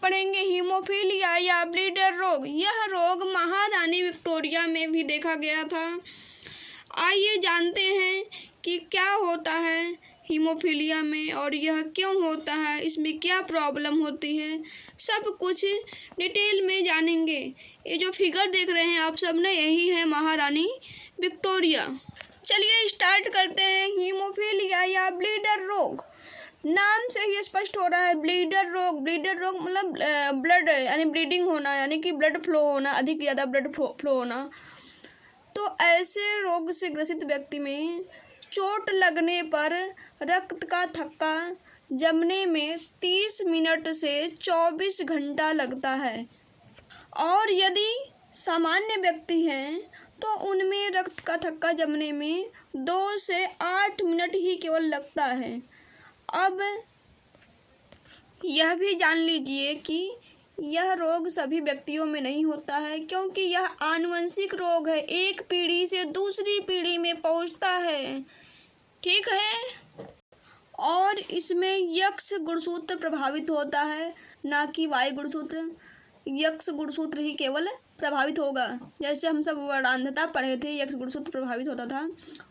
पढ़ेंगे हीमोफीलिया या ब्लीडर रोग। यह रोग महारानी विक्टोरिया में भी देखा गया था। आइए जानते हैं कि क्या होता है हीमोफीलिया में और यह क्यों होता है, इसमें क्या प्रॉब्लम होती है, सब कुछ डिटेल में जानेंगे। ये जो फिगर देख रहे हैं आप सब ने, यही है महारानी विक्टोरिया। चलिए स्टार्ट करते हैं। हीमोफीलिया या ब्लीडर रोग, नाम से ही स्पष्ट हो रहा है ब्लीडर रोग। ब्लीडर रोग मतलब ब्लड यानी ब्लीडिंग होना, यानी कि ब्लड फ्लो होना, अधिक ज़्यादा ब्लड फ्लो होना। तो ऐसे रोग से ग्रसित व्यक्ति में चोट लगने पर रक्त का थक्का जमने में 30 मिनट से 24 घंटा लगता है और यदि सामान्य व्यक्ति हैं तो उनमें रक्त का थक्का जमने में 2 से 8 मिनट ही केवल लगता है। अब यह भी जान लीजिए कि यह रोग सभी व्यक्तियों में नहीं होता है, क्योंकि यह आनुवंशिक रोग है, एक पीढ़ी से दूसरी पीढ़ी में पहुंचता है। ठीक है। और इसमें यक्ष गुणसूत्र प्रभावित होता है, ना कि वाई गुणसूत्र। यक्ष गुणसूत्र ही केवल प्रभावित होगा। जैसे हम सब वर्णांधता पढ़े थे, यक्ष गुणसूत्र प्रभावित होता था,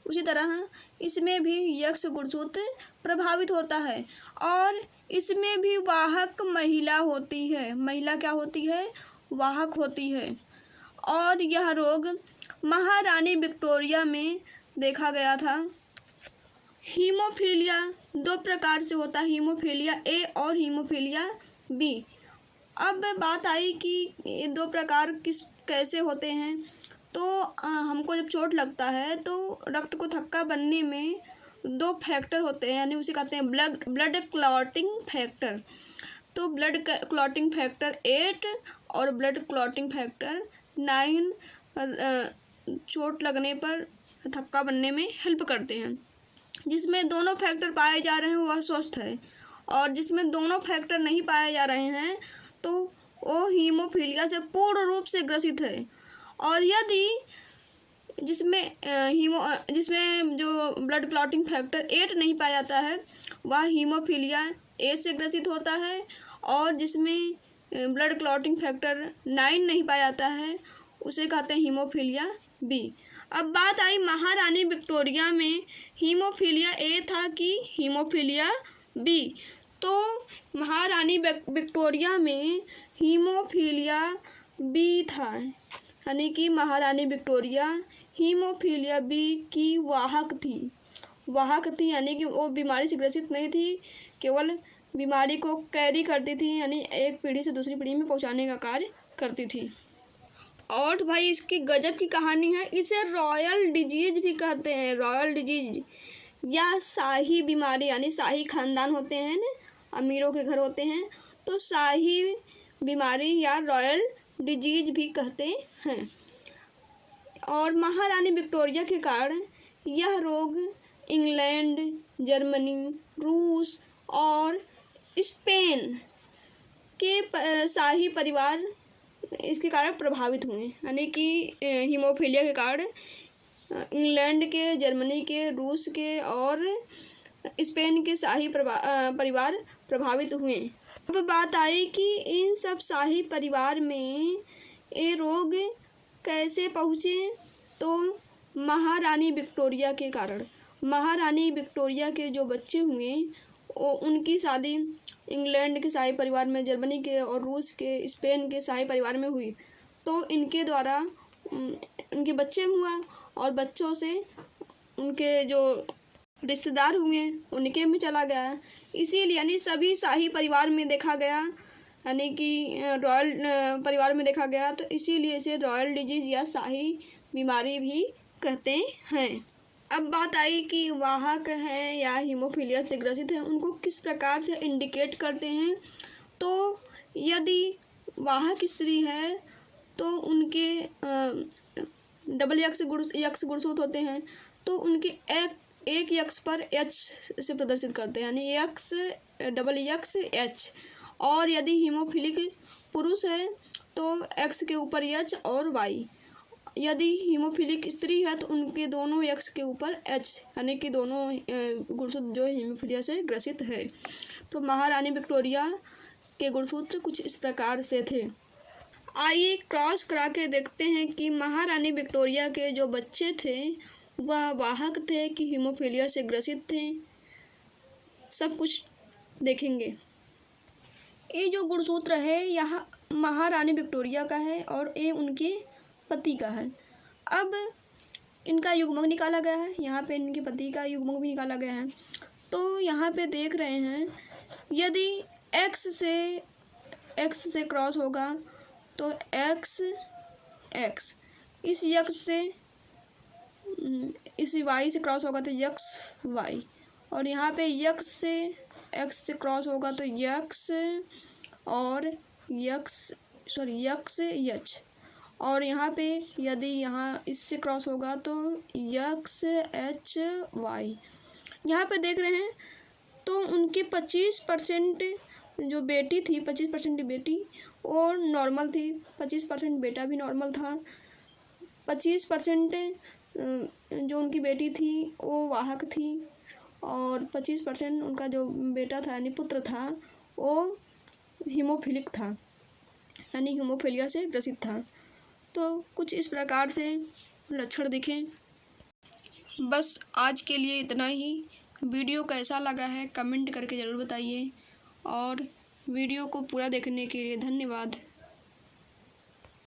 उसी तरह इसमें भी यक्ष गुणसूत्र प्रभावित होता है। और इसमें भी वाहक महिला होती है। महिला क्या होती है? वाहक होती है। और यह रोग महारानी विक्टोरिया में देखा गया था। हीमोफीलिया 2 प्रकार से होता है, हीमोफीलिया ए और हीमोफीलिया बी। अब बात आई कि ये 2 प्रकार कैसे होते हैं। तो हमको जब चोट लगता है तो रक्त को थक्का बनने में 2 फैक्टर होते हैं, यानी उसे कहते हैं ब्लड क्लॉटिंग फैक्टर। तो ब्लड क्लॉटिंग फैक्टर 8 और ब्लड क्लॉटिंग फैक्टर 9 चोट लगने पर थक्का बनने में हेल्प करते हैं। जिसमें दोनों फैक्टर पाए जा रहे हैं वह स्वस्थ है, और जिसमें दोनों फैक्टर नहीं पाए जा रहे हैं तो वो हीमोफीलिया से पूर्ण रूप से ग्रसित है। और यदि जिसमें जो ब्लड क्लॉटिंग फैक्टर 8 नहीं पाया जाता है वह हीमोफीलिया ए से ग्रसित होता है, और जिसमें ब्लड क्लॉटिंग फैक्टर 9 नहीं पाया जाता है उसे कहते हैं हीमोफीलिया बी। अब बात आई महारानी विक्टोरिया में हीमोफीलिया ए था कि हीमोफीलिया बी। तो महारानी विक्टोरिया में हीमोफीलिया बी था, यानी कि महारानी विक्टोरिया हीमोफीलिया बी की वाहक थी, यानी कि वो बीमारी से ग्रसित नहीं थी, केवल बीमारी को कैरी करती थी, यानी एक पीढ़ी से दूसरी पीढ़ी में पहुंचाने का कार्य करती थी। और तो भाई इसकी गजब की कहानी है। इसे रॉयल डिजीज भी कहते हैं। रॉयल डिजीज या शाही बीमारी, यानी शाही खानदान होते हैं ना, अमीरों के घर होते हैं, तो शाही बीमारी या रॉयल डिजीज भी कहते हैं। और महारानी विक्टोरिया के कारण यह रोग इंग्लैंड, जर्मनी, रूस और स्पेन के शाही परिवार इसके कारण प्रभावित हुए, यानी कि हीमोफीलिया के कारण इंग्लैंड के, जर्मनी के, रूस के और स्पेन के शाही परिवार प्रभावित हुए। अब बात आई कि इन सब शाही परिवार में ये रोग कैसे पहुँचे, तो महारानी विक्टोरिया के कारण। महारानी विक्टोरिया के जो बच्चे हुए उनकी शादी इंग्लैंड के शाही परिवार में, जर्मनी के और रूस के, स्पेन के शाही परिवार में हुई। तो इनके द्वारा उनके बच्चे हुआ और बच्चों से उनके जो रिश्तेदार हुए उनके में चला गया। इसीलिए यानी सभी शाही परिवार में देखा गया, यानी कि रॉयल परिवार में देखा गया, तो इसीलिए इसे रॉयल डिजीज या शाही बीमारी भी कहते हैं। अब बात आई कि वाहक हैं या हीमोफीलिया से ग्रसित हैं, उनको किस प्रकार से इंडिकेट करते हैं। तो यदि वाहक स्त्री है तो उनके डबल यक्ष गुणसूत्र होते हैं, तो उनके एक यक्ष पर एच से प्रदर्शित करते हैं, यानी यक्ष, डबल यक्ष, एच। और यदि हीमोफिलिक पुरुष है तो एक्स के ऊपर एच और वाई। यदि हीमोफिलिक स्त्री है तो उनके दोनों एक्स के ऊपर एच, यानी कि दोनों गुणसूत्र जो हीमोफीलिया से ग्रसित है। तो महारानी विक्टोरिया के गुणसूत्र कुछ इस प्रकार से थे। आइए क्रॉस करा के देखते हैं कि महारानी विक्टोरिया के जो बच्चे थे वह वाहक थे कि हीमोफीलिया से ग्रसित थे। सब कुछ देखेंगे। ये जो गुणसूत्र है यह महारानी विक्टोरिया का है और ये उनके पति का है। अब इनका युग्मक निकाला गया है। यहाँ पे इनके पति का युग्मक भी निकाला गया है। तो यहाँ पे देख रहे हैं यदि x से क्रॉस होगा तो x इस यक्ष से इस y से क्रॉस होगा तो यक्ष y, और यहाँ पे यक्ष से x से क्रॉस होगा तो यक्ष और यक्ष यच, और यहाँ पे यदि यहाँ इससे क्रॉस होगा तो यक्ष एच वाई। यहाँ पे देख रहे हैं तो उनकी 25% जो बेटी थी, 25% बेटी और नॉर्मल थी, 25% बेटा भी नॉर्मल था। 25% जो उनकी बेटी थी वो वाहक थी और 25% उनका जो बेटा था यानी पुत्र था वो हीमोफिलिक था यानी हीमोफीलिया से ग्रसित था। तो कुछ इस प्रकार से लक्षण दिखे। बस आज के लिए इतना ही। वीडियो कैसा लगा है कमेंट करके ज़रूर बताइए और वीडियो को पूरा देखने के लिए धन्यवाद।